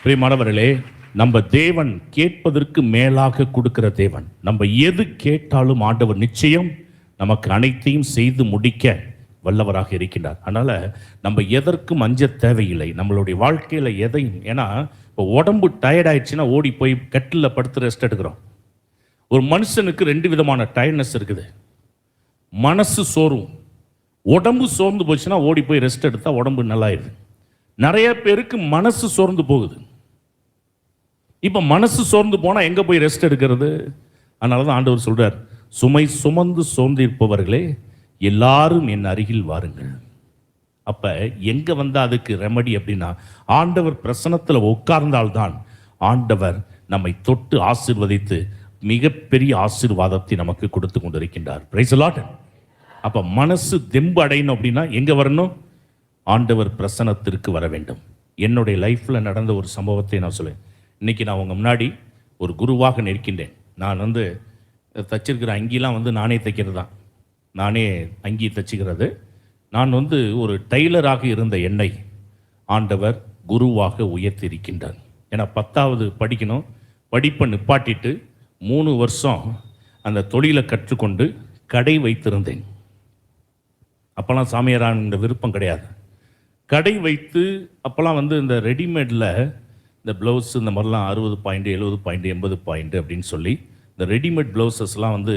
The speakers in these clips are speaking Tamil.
பிரியமானவர்களே, நம்ம தேவன் கேட்பதற்கு மேலாக கொடுக்கிற தேவன். நம்ம எது கேட்டாலும் ஆண்டவர் நிச்சயம் நமக்கு அனைத்தையும் செய்து முடிக்க வல்லவராக இருக்கின்றார். அதனால நம்ம எதற்கும் அஞ்ச தேவையில்லை. நம்மளுடைய வாழ்க்கையில எதையும், ஏன்னா இப்போ உடம்பு டயர்ட் ஆயிடுச்சுன்னா ஓடி போய் கட்டில் படுத்து ரெஸ்ட் எடுக்கிறோம். ஒரு மனுஷனுக்கு 2 விதமான டயர்ட்னஸ் இருக்குது. மனசு சோர்வும், உடம்பு சோர்ந்து போச்சுன்னா ஓடி போய் ரெஸ்ட் எடுத்தா உடம்பு நல்லாயிருது. நிறைய பேருக்கு மனசு சோர்ந்து போகுது. இப்போ மனசு சோர்ந்து போனால் எங்கே போய் ரெஸ்ட் எடுக்கிறது? அதனால தான் ஆண்டவர் சொல்கிறார், சுமை சுமந்து சோர்ந்து இருப்பவர்களே எல்லாரும் என் அருகில் வாருங்கள். அப்போ எங்கே வந்தால் அதுக்கு ரெமடி அப்படின்னா, ஆண்டவர் பிரசனத்தில் உட்கார்ந்தால்தான் ஆண்டவர் நம்மை தொட்டு ஆசீர்வதித்து மிகப்பெரிய ஆசீர்வாதத்தை நமக்கு கொடுத்து கொண்டிருக்கின்றார். Praise the Lord. அப்போ மனசு தெம்பு அடையணும் அப்படின்னா எங்கே வரணும்? ஆண்டவர் பிரசனத்திற்கு வர வேண்டும். என்னுடைய லைஃப்பில் நடந்த ஒரு சம்பவத்தை நான் சொல்லுவேன். இன்றைக்கி நான் உங்கள் முன்னாடி ஒரு குருவாக நிற்கின்றேன். நான் தச்சிருக்கிற அங்கிலாம் நானே தைக்கிறது தான். நானே அங்கி தச்சுக்கிறது. நான் ஒரு டெய்லராக இருந்த என்னை ஆண்டவர் குருவாக உயர்த்தியிருக்கின்றார். ஏன்னா 10வது படிக்கணும், படிப்பை நிப்பாட்டிட்டு 3 வருஷம் அந்த தொழிலை கற்றுக்கொண்டு கடை வைத்திருந்தேன். அப்போல்லாம் சாமியாரான விருப்பம் கிடையாது. கடை வைத்து அப்போல்லாம் இந்த ரெடிமேடில் இந்த ப்ளவுஸ் இந்த மாதிரிலாம் 60 பாயிண்ட் 70 பாயிண்ட் 80 பாயிண்ட் அப்படின்னு சொல்லி இந்த ரெடிமேட் ப்ளவுசஸ்லாம்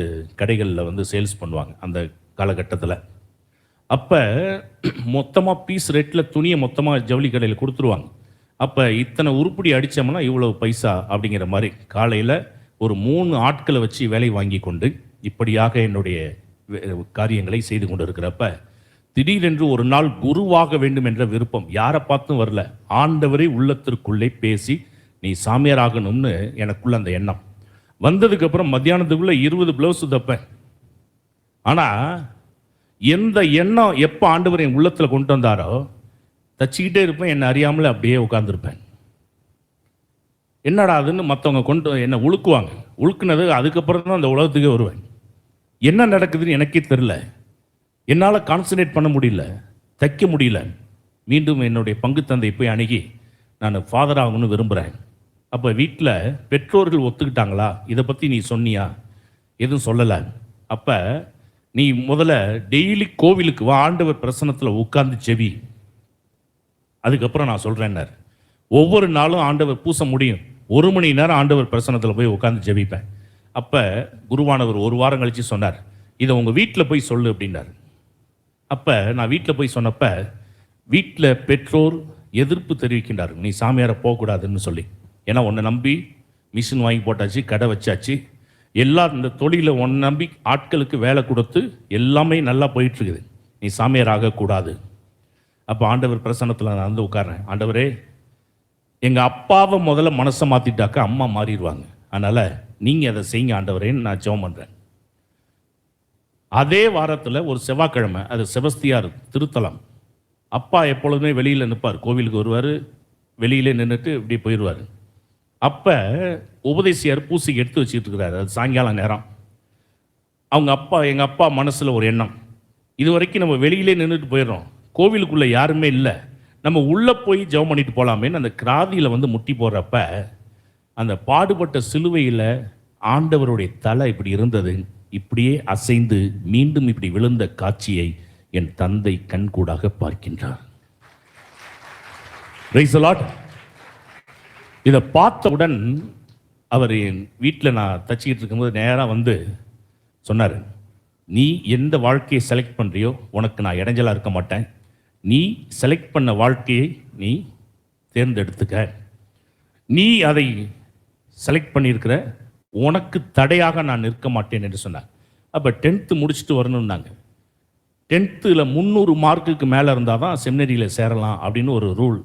கடைகளில் சேல்ஸ் பண்ணுவாங்க அந்த காலகட்டத்தில். அப்போ மொத்தமாக பீஸ் ரேட்டில் துணியை மொத்தமாக ஜவுளி கடையில் கொடுத்துருவாங்க. அப்போ இத்தனை உருப்படி அடித்தோம்னா இவ்வளோ பைசா அப்படிங்கிற மாதிரி காலையில் ஒரு 3 ஆட்களை வச்சு வேலை வாங்கி கொண்டு இப்படியாக என்னுடைய காரியங்களை செய்து கொண்டு இருக்கிறப்ப திடீரென்று ஒரு நாள் குருவாக வேண்டும் என்ற விருப்பம் யாரை பார்த்தும் வரல. ஆண்டவரே உள்ளத்திற்குள்ளே பேசி நீ சாமியார் ஆகணும்னு எனக்குள்ள அந்த எண்ணம் வந்ததுக்கப்புறம் மத்தியானத்துக்குள்ளே 20 ப்ளவுஸ் தைப்பேன். ஆனால் எந்த எண்ணம் எப்போ ஆண்டவர் என் உள்ளத்தில் கொண்டு வந்தாரோ தச்சிக்கிட்டே இருப்பேன். என்னை அறியாமலே அப்படியே உட்காந்துருப்பேன். என்னடா அதுன்னு மற்றவங்க என்னை உழுக்குவாங்க. உழுக்குனது அதுக்கப்புறம் தான் அந்த உலகத்துக்கே வருவேன். என்ன நடக்குதுன்னு எனக்கே தெரில. என்னால் கான்சன்ட்ரேட் பண்ண முடியல, தைக்க முடியல. மீண்டும் என்னுடைய பங்கு தந்தை போய் அணுகி நான் ஃபாதர் ஆகணும்னு விரும்புகிறேன். அப்போ வீட்டில் பெற்றோர்கள் ஒத்துக்கிட்டாங்களா? இதை பற்றி நீ சொன்னியா? எதுவும் சொல்லலை. அப்போ நீ முதல்ல டெய்லி கோவிலுக்கு வா, ஆண்டவர் பிரசன்னத்தில் உட்கார்ந்து செவி, அதுக்கப்புறம் நான் சொல்கிறேன்னார். ஒவ்வொரு நாளும் ஆண்டவர் பூச முடியும் 1 மணி நேரம் ஆண்டவர் பிரசன்னத்தில் போய் உட்காந்து ஜெபிப்பேன். அப்போ குருவானவர் 1 வாரம் கழித்து சொன்னார், இதை உங்கள் வீட்டில் போய் சொல்லு அப்படின்னார். அப்போ நான் வீட்டில் போய் சொன்னப்போ வீட்டில் பெற்றோர் எதிர்ப்பு தெரிவிக்கின்றார்கள், நீ சாமியாரை போகக்கூடாதுன்னு சொல்லி. ஏன்னா உன்னை நம்பி மிஷின் வாங்கி போட்டாச்சு, கடை வச்சாச்சு, எல்லாம் இந்த தொழிலை உன்னை நம்பி ஆட்களுக்கு வேலை கொடுத்து எல்லாமே நல்லா போயிட்டுருக்குது, நீ சாமியார் ஆகக்கூடாது. அப்போ ஆண்டவர் பிரசன்னத்தில் நான் உட்கார்றேன். ஆண்டவரே, எங்கள் அப்பாவை முதல்ல மனசை மாற்றிட்டாக்கா அம்மா மாறிடுவாங்க, அதனால் நீங்கள் அதை செய்யுங்க ஆண்டவரேன்னு நான் ஜெபம் பண்ணுறேன். அதே வாரத்தில் ஒரு செவ்வாய்க்கிழமை, அது செபஸ்தியார் திருத்தலம். அப்பா எப்பொழுதுமே வெளியில் நிற்பார், கோவிலுக்கு வருவார், வெளியிலே நின்றுட்டு இப்படி போயிடுவார். அப்போ உபதேசியார் பூசிக்கு எடுத்து வச்சுக்கிட்டு இருக்கிறாரு. அது சாயங்காலம் நேரம். எங்கள் அப்பா மனசில் ஒரு எண்ணம், இது வரைக்கும் நம்ம வெளியிலே நின்றுட்டு போயிடுறோம், கோவிலுக்குள்ளே யாருமே இல்லை, நம்ம உள்ளே போய் ஜெபம் பண்ணிட்டு போகலாமேன்னு அந்த கிராதியில் முட்டி போடுறப்ப அந்த பாடுபட்ட சிலுவையில் ஆண்டவருடைய தலை இப்படி இருந்தது. இப்படியே அசைந்து மீண்டும் இப்படி விழுந்த காட்சியை என் தந்தை கண்கூடாக பார்க்கின்றார். Price the Lord. இதை பார்த்தவுடன் அவர் என் வீட்டில் நான் தச்சிக்கிட்டு இருக்கும்போது நேராக சொன்னார், நீ எந்த வாழ்க்கையை செலக்ட் பண்ணுறியோ உனக்கு நான் இடைஞ்சலாக இருக்க மாட்டேன், நீ செலக்ட் பண்ண வாழ்க்கையை நீ தேர்ந்தெடுத்துக்க, நீ அதை செலக்ட் பண்ணியிருக்கிற, உனக்கு தடையாக நான் நிற்க மாட்டேன் என்று சொன்னார். அப்போ 10th முடிச்சுட்டு வரணும்னாங்க. 10th 300 மார்க்குக்கு மேலே இருந்தால் தான் செமினரியில் சேரலாம் அப்படின்னு ஒரு ரூல்.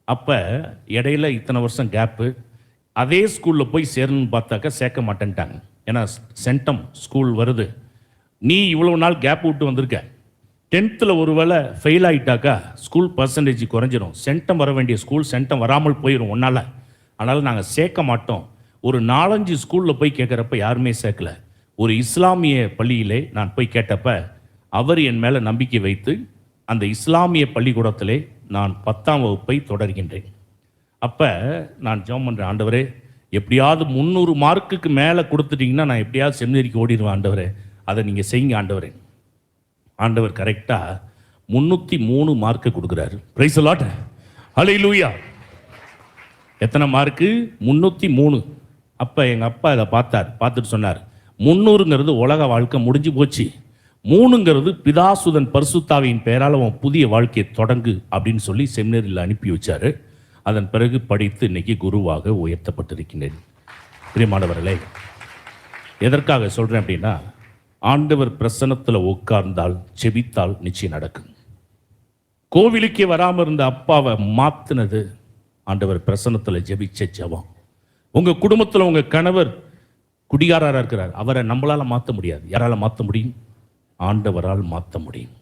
அப்போ இடையில இத்தனை வருஷம் கேப்பு. அதே ஸ்கூலில் போய் சேரணும்னு பார்த்தாக்கா சேர்க்க மாட்டேன்ட்டாங்க. ஏன்னா சென்டம் ஸ்கூல் வருது, நீ இவ்வளோ நாள் கேப் விட்டு வந்திருக்க, 10th ஒருவேளை ஃபெயில் ஆகிட்டாக்கா ஸ்கூல் பர்சன்டேஜ் குறைஞ்சிரும், சென்டம் வர வேண்டிய ஸ்கூல் சென்டம் வராமல் போயிடும் ஒன்றால், அதனால் நாங்கள் சேர்க்க மாட்டோம். ஒரு 4-5 ஸ்கூலில் போய் கேட்குறப்ப யாருமே சேர்க்கல. ஒரு இஸ்லாமிய பள்ளியிலே நான் போய் கேட்டப்ப அவர் என் மேலே நம்பிக்கை வைத்து அந்த இஸ்லாமிய பள்ளிக்கூடத்திலே நான் 10ஆம் வகுப்பை தொடர்கின்றேன். அப்போ நான் ஜெபம் பண்ணுறேன், ஆண்டவரே எப்படியாவது 300 மார்க்குக்கு மேலே கொடுத்துட்டிங்கன்னா நான் எப்படியாவது செமினரிக்கு ஓடிடுவேன் ஆண்டவரே, அதை நீங்கள் செய்யுங்க ஆண்டவரே. ஆண்டவர் கரெக்டாக 303 மார்க்கு கொடுக்குறாரு. பிரைஸ் தி லார்ட், ஹல்லேலூயா. எத்தனை மார்க்கு? 303. அப்போ எங்கள் அப்பா இதை பார்த்துட்டு சொன்னார், 300ங்கிறது உலக வாழ்க்கை முடிஞ்சு போச்சு, 3ங்கிறது பிதாசுதன் பரிசுத்தாவியின் பெயரால் அவன் புதிய வாழ்க்கையை தொடங்கு அப்படின்னு சொல்லி செமினரியில் அனுப்பி வச்சார். அதன் பிறகு படித்து இன்னைக்கு குருவாக உயர்த்தப்பட்டிருக்கின்றேன். பிரியமானவர்களே, எதற்காக சொல்கிறேன் அப்படின்னா, ஆண்டவர் பிரசன்னத்தில் உட்கார்ந்தால் செபித்தால் நிச்சயம் நடக்கும். கோவிலுக்கே வராமல் இருந்த அப்பாவை மாற்றினது ஆண்டவர் பிரசன்னத்தில் ஜெபிச்ச ஜெபம். உங்கள் குடும்பத்தில் உங்கள் கணவர் குடிகாரராக இருக்கிறார், அவரை நம்மளால் மாற்ற முடியாது. யாரால் மாற்ற முடியும்? ஆண்டவரால் மாற்ற முடியும்.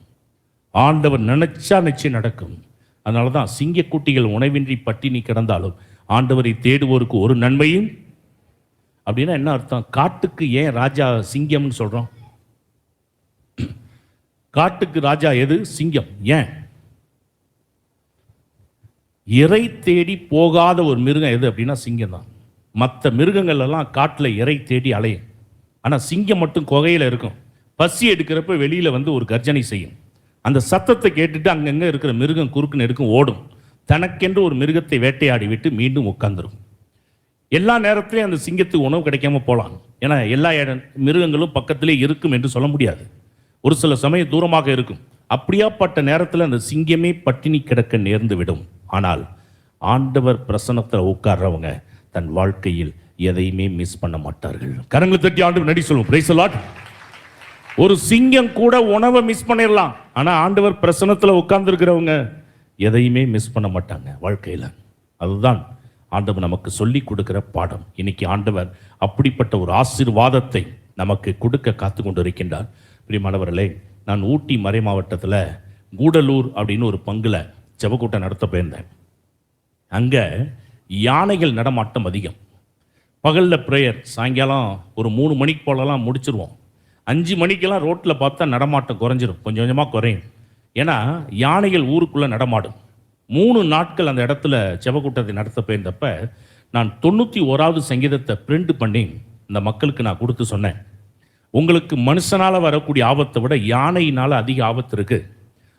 ஆண்டவர் நினைச்சா நிச்சயம் நடக்கும். அதனால தான் சிங்கக்குட்டிகள் உணவின்றி பட்டினி கிடந்தாலும் ஆண்டவரை தேடுவோருக்கு ஒரு நன்மையும். அப்படின்னா என்ன அர்த்தம்? காட்டுக்கு ஏன் ராஜா சிங்கம்னு சொல்கிறோம்? காட்டுக்கு ராஜா எது? சிங்கம். ஏன்? இறை தேடி போகாத ஒரு மிருகம் எது அப்படின்னா சிங்கம் தான். மற்ற மிருகங்கள் எல்லாம் காட்டில் இறை தேடி அலையும், ஆனால் சிங்கம் மட்டும் குகையில் இருக்கும். பசி எடுக்கிறப்ப வெளியில் வந்து ஒரு கர்ஜனை செய்யும். அந்த சத்தத்தை கேட்டுட்டு அங்கங்கே இருக்கிற மிருகம் குறுக்குன்னு எடுக்கும், ஓடும். தனக்கென்று ஒரு மிருகத்தை வேட்டையாடி விட்டு மீண்டும் உட்கார்ந்துரும். எல்லா நேரத்திலையும் அந்த சிங்கத்துக்கு உணவு கிடைக்காம போகலாம், ஏன்னா எல்லா மிருகங்களும் பக்கத்திலே இருக்கும் என்று சொல்ல முடியாது. ஒரு சில சமயம் தூரமாக இருக்கும். அப்படியாப்பட்ட நேரத்தில் அந்த சிங்கமே பட்டினி கிடக்க நேர்ந்து விடும். ஆனால் ஆண்டவர் பிரசன்னத்தில் உட்கார்றவங்க தன் வாழ்க்கையில் எதையுமே மிஸ் பண்ண மாட்டார்கள். கரங்களை தட்டி ஆண்டவர் நடி சொல்லுவோம். Praise the Lord. ஒரு சிங்கம் கூட உணவை மிஸ் பண்ணிடலாம், ஆனால் ஆண்டவர் பிரசன்னத்தில் உட்கார்ந்துருக்கிறவங்க எதையுமே மிஸ் பண்ண மாட்டாங்க வாழ்க்கையில். அதுதான் ஆண்டவர் நமக்கு சொல்லி கொடுக்கிற பாடம். இன்னைக்கு ஆண்டவர் அப்படிப்பட்ட ஒரு ஆசீர்வாதத்தை நமக்கு கொடுக்க காத்து கொண்டு இருக்கின்றார். பிரியமானவர்களே, நான் ஊட்டி மறை மாவட்டத்தில் கூடலூர் அப்படின்னு ஒரு பங்குல ஜெபக்கூட்டம் நடத்த போயிருந்தேன். அங்கே யானைகள் நடமாட்டம் அதிகம். பகலில் ப்ரேயர், சாயங்காலம் ஒரு 3 மணிக்கு போலலாம் முடிச்சிருவோம். 5 மணிக்கெல்லாம் ரோட்டில் பார்த்தா நடமாட்டம் குறைஞ்சிரும், கொஞ்சம் கொஞ்சமாக குறையும். ஏன்னா யானைகள் ஊருக்குள்ளே நடமாடும். 3 நாட்கள் அந்த இடத்துல ஜெபக்கூட்டத்தை நடத்த போயிருந்தப்ப நான் 91வது சங்கீதத்தை பிரிண்ட் பண்ணி இந்த மக்களுக்கு நான் கொடுத்து சொன்னேன், உங்களுக்கு மனுஷனால் வரக்கூடிய ஆபத்தை விட யானையினால் அதிக ஆபத்து இருக்குது.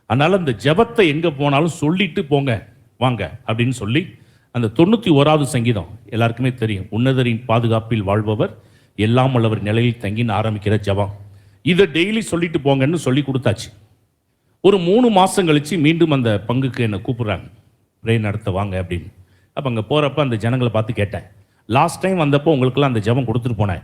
அதனால் அந்த ஜெபத்தை எங்கே போனாலும் சொல்லிட்டு போங்க வாங்க அப்படின்னு சொல்லி அந்த 91வது சங்கீதம் எல்லாருக்குமே தெரியும். உன்னதரின் பாதுகாப்பில் வாழ்பவர் எல்லாம் வல்லவர் நிலையில் தங்கின்னு ஆரம்பிக்கிற ஜெபம். இதை டெய்லி சொல்லிட்டு போங்கன்னு சொல்லி கொடுத்தாச்சு. ஒரு 3 மாதம் கழித்து மீண்டும் அந்த பங்குக்கு என்னை கூப்பிட்றாங்க, ப்ரே நடத்த வாங்க அப்படின்னு. அப்போ அங்கே போகிறப்ப அந்த ஜனங்களை பார்த்து கேட்டேன், லாஸ்ட் டைம் வந்தப்போ உங்களுக்கெல்லாம் அந்த ஜெபம் கொடுத்துட்டு போனேன்,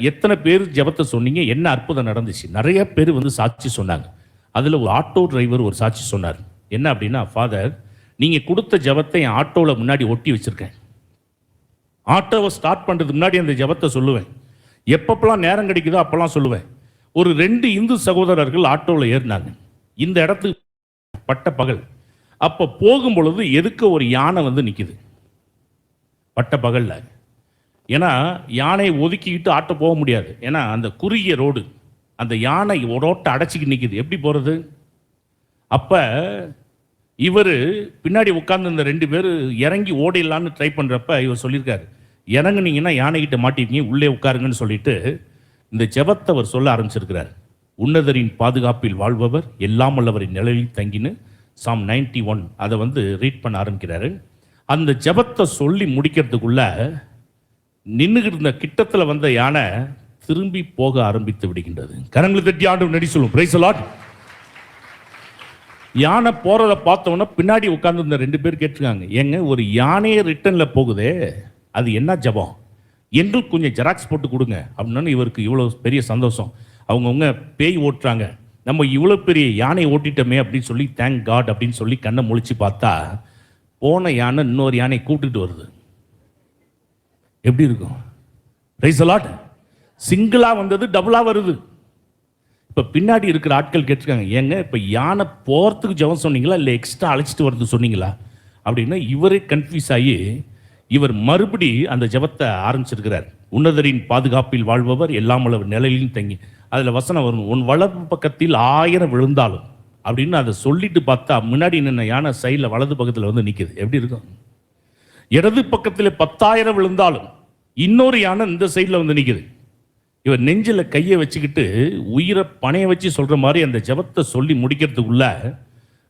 எத்தனை பேர் ஜெபத்தை சொன்னீங்க, என்ன அற்புதம் நடந்துச்சு? நிறைய பேர் வந்து சாட்சி சொன்னாங்க. அதில் ஒரு ஆட்டோ டிரைவர் ஒரு சாட்சி சொன்னார். என்ன அப்படின்னா, ஃபாதர், நீங்கள் கொடுத்த ஜெபத்தை என் ஆட்டோவில் முன்னாடி ஒட்டி வச்சுருக்கேன். ஆட்டோவை ஸ்டார்ட் பண்ணுறதுக்கு முன்னாடி அந்த ஜெபத்தை சொல்லுவேன். எப்பப்பெல்லாம் நேரம் கிடைக்குதோ அப்போல்லாம் சொல்லுவேன். ஒரு 2 இந்து சகோதரர்கள் ஆட்டோவில் ஏறினாங்க. இந்த இடத்துக்கு பட்ட பகல். அப்போ போகும் பொழுது எதுக்கு ஒரு யானை வந்து நிற்குது பட்ட பகலில். ஏன்னா யானையை ஒதுக்கிக்கிட்டு ஆட்டோ போக முடியாது, ஏன்னா அந்த குறுகிய ரோடு, அந்த யானை ரோட்டை அடைச்சிக்கிட்டு நிற்குது, எப்படி போகிறது? அப்போ இவர் பின்னாடி உட்கார்ந்து இந்த 2 பேர் இறங்கி ஓடிடலான்னு ட்ரை பண்ணுறப்ப இவர் சொல்லியிருக்காரு, இறங்குனீங்கன்னா யானைகிட்ட மாட்டிருக்கீங்க, உள்ளே உட்காருங்கன்னு சொல்லிட்டு இந்த ஜெபத்தை அவர் சொல்ல ஆரம்பிச்சிருக்கிறார். உன்னதரின் பாதுகாப்பில் வாழ்பவர் எல்லாம் வல்லவரின் நிழலில் தங்கின்னு Psalm 91 அதை வந்து ரீட் பண்ண ஆரம்பிக்கிறாரு. அந்த ஜெபத்தை சொல்லி முடிக்கிறதுக்குள்ள நின்றுகிட்டு இருந்த கிட்டத்தில் வந்த யானை திரும்பி போக ஆரம்பித்து விடுகின்றது. கரங்களை தட்டி ஆண்டவர் நடி சொல்லும். Price the Lord. யானை போறதை பார்த்தோன்னா பின்னாடி உட்கார்ந்து இந்த 2 பேர் கேட்டிருக்காங்க, ஏங்க ஒரு யானையே ரிட்டர்னில் போகுதே, அது என்ன ஜெபம்? எங்களுக்கு கொஞ்சம் ஜெராக்ஸ் போட்டு கொடுங்க அப்படின்னு. இவருக்கு இவ்வளோ பெரிய சந்தோஷம். அவங்கவுங்க பேய் ஓட்டுறாங்க, நம்ம இவ்வளோ பெரிய யானை ஓட்டிட்டோமே அப்படின்னு சொல்லி தேங்க் காட் அப்படின்னு சொல்லி கண்ணை முழிச்சு பார்த்தா போன யானை இன்னொரு யானை கூப்பிட்டுட்டு வருது. எப்படி இருக்கும்? Price the Lord. சிங்கிளா வந்தது டபுளாக வருது. இப்போ பின்னாடி இருக்கிற ஆட்கள் கேட்டிருக்காங்க, ஏங்க இப்போ யானை போகிறதுக்கு ஜெபம் சொன்னீங்களா இல்லை எக்ஸ்ட்ரா அழைச்சிட்டு வர்றது சொன்னீங்களா அப்படின்னா இவரே கன்ஃபியூஸ் ஆகி இவர் மறுபடி அந்த ஜெபத்தை ஆரம்பிச்சிருக்கிறார். உன்னதரின் பாதுகாப்பில் வாழ்பவர் எல்லாம் வல்லவர் நிலையிலும் தங்கி. அதில் வசனம் வரும், உன் வலது பக்கத்தில் 1000 விழுந்தாலும் அப்படின்னு அதை சொல்லிட்டு பார்த்தா முன்னாடி நின்ன யானை சைடில் வலது பக்கத்தில் வந்து நிற்குது. எப்படி இருக்கும்? இடது பக்கத்தில் 10,000 விழுந்தாலும் இன்னொரு யானை இந்த சைடில் வந்து நிற்குது. இவர் நெஞ்சில் கையை வச்சுக்கிட்டு உயிரை பணைய வச்சு சொல்கிற மாதிரி அந்த ஜெபத்தை சொல்லி முடிக்கிறதுக்குள்ள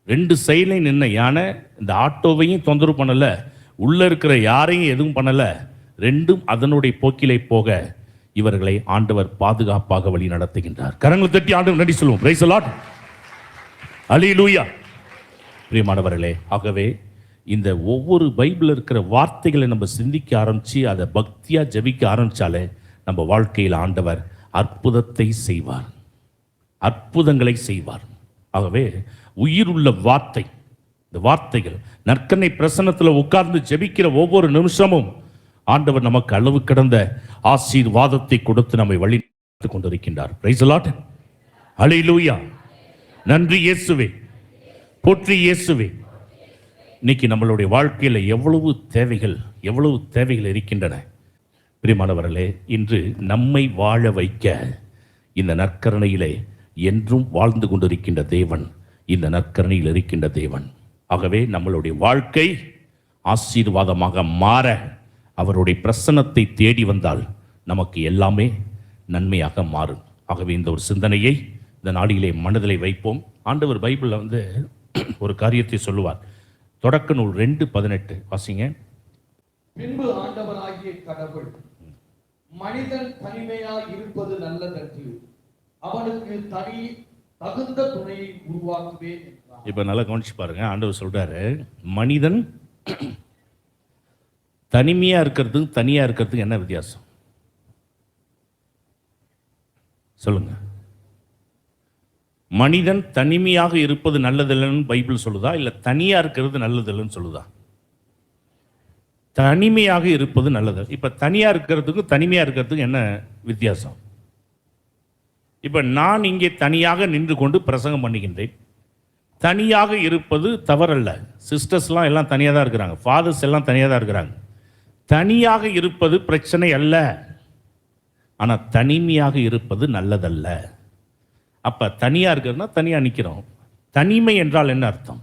2 சைட்லையும் நின்ன யானை இந்த ஆட்டோவையும் தொந்தரவு பண்ணலை, உள்ளே இருக்கிற யாரையும் எதுவும் பண்ணலை. ரெண்டும் அதனுடைய போக்கிலே போக இவர்களை ஆண்டவர் பாதுகாப்பாக வழி நடத்துகின்றார். கரங்களை தட்டி ஆண்டவர் நன்றி சொல்லுவோம். Praise the Lord. அல்லேலூயா. பிரியமானவர்களே, ஆகவே இந்த ஒவ்வொரு பைபிளில் இருக்கிற வார்த்தைகளை நம்ம சிந்திக்க ஆரம்பித்து அதை பக்தியாக ஜபிக்க ஆரம்பித்தாலே நம்ம வாழ்க்கையில் ஆண்டவர் அற்புதத்தை செய்வார், அற்புதங்களை செய்வார். ஆகவே உயிருள்ள வார்த்தை, இந்த வார்த்தைகள் நற்கனை பிரசன்னத்தில் உட்கார்ந்து ஜெபிக்கிற ஒவ்வொரு நிமிஷமும் ஆண்டவர் நமக்கு அளவு கடந்த ஆசீர்வாதத்தை கொடுத்து நம்மை வழி நடத்தி கொண்டிருக்கின்றார். Praise the Lord. அல்லேலூயா. நன்றி இயேசுவே, போற்றி இயேசுவே. இன்னைக்கு நம்மளுடைய வாழ்க்கையில் எவ்வளவு தேவைகள் இருக்கின்றன. பிரியமானவர்களே, இன்று நம்மை வாழ வைக்க இந்த நற்கருணையிலே என்றும் வாழ்ந்து கொண்டிருக்கின்ற தேவன், இந்த நற்கருணையில் இருக்கின்ற தேவன். ஆகவே நம்மளுடைய வாழ்க்கை ஆசீர்வாதமாக மாற அவருடைய பிரசன்னத்தை தேடி வந்தால் நமக்கு எல்லாமே நன்மையாக மாறும். ஆகவே இந்த ஒரு சிந்தனையை இந்த நாளிலே மனதிலே வைப்போம். ஆண்டவர் பைபிளில் ஒரு காரியத்தை சொல்லுவார். தொடக்க நூல் 2:18 வாசிங்க. பின்பு ஆண்டவராகிய கடவுள், மனிதன் தனிமையாய் இருப்பது நல்லதன்று, அவனுக்கு தகுந்த துணையை உருவாக்குவேன் என்றார். இப்ப நல்லா கவனிச்சு பாருங்க. ஆண்டவர் சொல்றாரு, மனிதன் தனிமையா இருக்கிறதுக்கு தனியா இருக்கிறதுக்கு என்ன வித்தியாசம் சொல்லுங்க. மனிதன் தனிமையாக இருப்பது நல்லதில்லைன்னு பைபிள் சொல்லுதா, இல்லை தனியாக இருக்கிறது நல்லதில்லைன்னு சொல்லுதா? தனிமையாக இருப்பது நல்லது. இப்போ தனியாக இருக்கிறதுக்கும் தனிமையாக இருக்கிறதுக்கும் என்ன வித்தியாசம்? இப்போ நான் இங்கே தனியாக நின்று கொண்டு பிரசங்கம் பண்ணுகின்றேன். தனியாக இருப்பது தவறல்ல. சிஸ்டர்ஸ்லாம் எல்லாம் தனியாக தான் இருக்கிறாங்க, ஃபாதர்ஸ் எல்லாம் தனியாக தான் இருக்கிறாங்க. தனியாக இருப்பது பிரச்சனை அல்ல, ஆனால் தனிமையாக இருப்பது நல்லதல்ல. அப்போ தனியாக இருக்கிறதுனா தனியாக நிற்கிறோம். தனிமை என்றால் என்ன அர்த்தம்?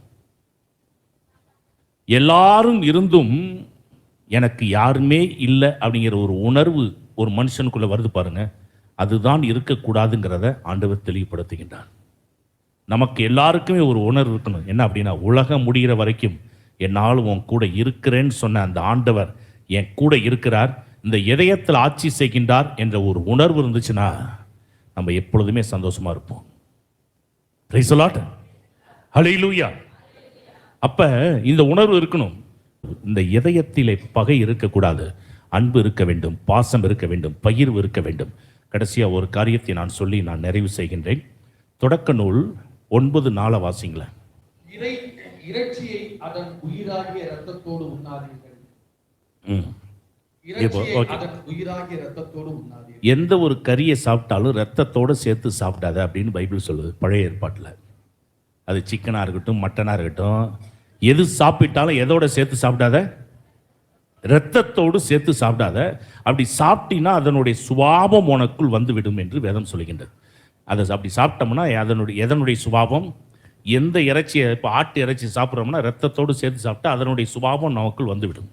எல்லாரும் இருந்தும் எனக்கு யாருமே இல்லை அப்படிங்கிற ஒரு உணர்வு ஒரு மனுஷனுக்குள்ளே வருது பாருங்க. அதுதான் இருக்கக்கூடாதுங்கிறத ஆண்டவர் தெளிவுபடுத்துகின்றான். நமக்கு எல்லாருக்குமே ஒரு உணர்வு இருக்கணும். என்ன அப்படின்னா, உலகம் முடிகிற வரைக்கும் என்னால் உன் கூட இருக்கிறேன்னு சொன்ன அந்த ஆண்டவர் என் கூட இருக்கிறார், இந்த இதயத்தில் ஆட்சி செய்கின்றார் என்ற ஒரு உணர்வு இருந்துச்சுன்னா நம்ம எப்பொழுதுமே சந்தோஷமா இருப்போம். Praise the Lord. ஹல்லேலூயா. அப்ப இந்த உணர்வு இருக்கணும். இந்த இதயத்திலே பகை இருக்கக்கூடாது, அன்பு இருக்க வேண்டும், பாசம் இருக்க வேண்டும், பகிர்வு இருக்க வேண்டும். கடைசியா ஒரு காரியத்தை நான் சொல்லி நான் நிறைவு செய்கின்றேன். தொடக்க நூல் 9:4 வாசிங்களேன். இறைச்சியை அதன் உயிராகிய இரத்தத்தோடு உண்ணாதீர்கள். எந்த ஒரு கறியை சாப்பிட்டாலும் ரத்தத்தோடு சேர்த்து சாப்பிடாத அப்படின்னு பைபிள் சொல்லுது பழைய ஏற்பாட்டில். அது சிக்கனாக இருக்கட்டும், மட்டனாக இருக்கட்டும், எது சாப்பிட்டாலும் எதோட சேர்த்து சாப்பிடாத, இரத்தத்தோடு சேர்த்து சாப்பிடாத. அப்படி சாப்பிட்டீங்கன்னா அதனுடைய சுபாவம் உனக்குள் வந்துவிடும் என்று வேதம் சொல்லுகின்றது. அதை அப்படி சாப்பிட்டோம்னா எதனுடைய சுபாவம், எந்த இறைச்சியை இப்போ ஆட்டு இறைச்சி சாப்பிட்றோம்னா ரத்தத்தோடு சேர்த்து சாப்பிட்டா அதனுடைய சுபாவம் நமக்குள் வந்துவிடும்.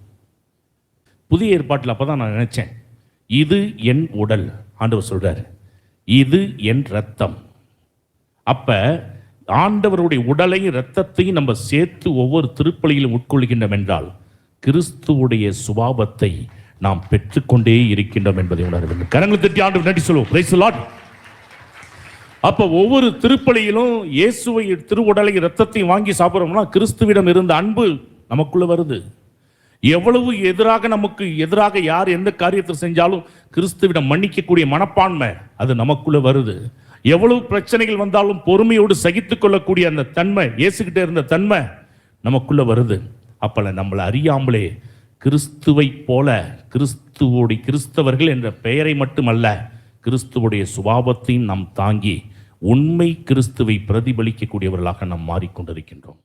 புதிய ஏற்பாட்டில் அப்போ தான் நான் நினச்சேன், இது என் உடல், ஆண்டவர் சொல்கிறார், இது என் ரத்தம். அப்போ ஆண்டவருடைய உடலையும் இரத்தத்தையும் நம்ம சேர்த்து ஒவ்வொரு திருப்பலியிலும் உட்கொள்கின்றோம் என்றால் கிறிஸ்துவுடைய சுபாவத்தை நாம் பெற்றுக்கொண்டே இருக்கின்றோம் என்பதை உணர வேண்டும். கரங்களை தட்டி ஆண்டவர் நன்றி சொல்லுவோம். Praise the Lord. அப்போ ஒவ்வொரு திருப்பலியிலும் இயேசுவை திருவுடலை இரத்தத்தையும் வாங்கி சாப்பிட்றோம்னா கிறிஸ்துவிடம் இருந்த அன்பு நமக்குள்ள வருது. எவ்வளவு நமக்கு எதிராக யார் எந்த காரியத்தை செஞ்சாலும் கிறிஸ்துவிடம் மன்னிக்கக்கூடிய மனப்பான்மை அது நமக்குள்ள வருது. எவ்வளவு பிரச்சனைகள் வந்தாலும் பொறுமையோடு சகித்துக் கொள்ளக்கூடிய அந்த தன்மை, இயேசுகிட்ட இருந்த தன்மை நமக்குள்ள வருது. அப்ப நம்மளை அறியாமலே கிறிஸ்துவை போல கிறிஸ்தவர்கள் என்ற பெயரை மட்டுமல்ல, கிறிஸ்துவுடைய சுபாவத்தையும் நாம் தாங்கி உண்மை கிறிஸ்துவை பிரதிபலிக்கக்கூடியவர்களாக நாம் மாறிக்கொண்டிருக்கின்றோம்.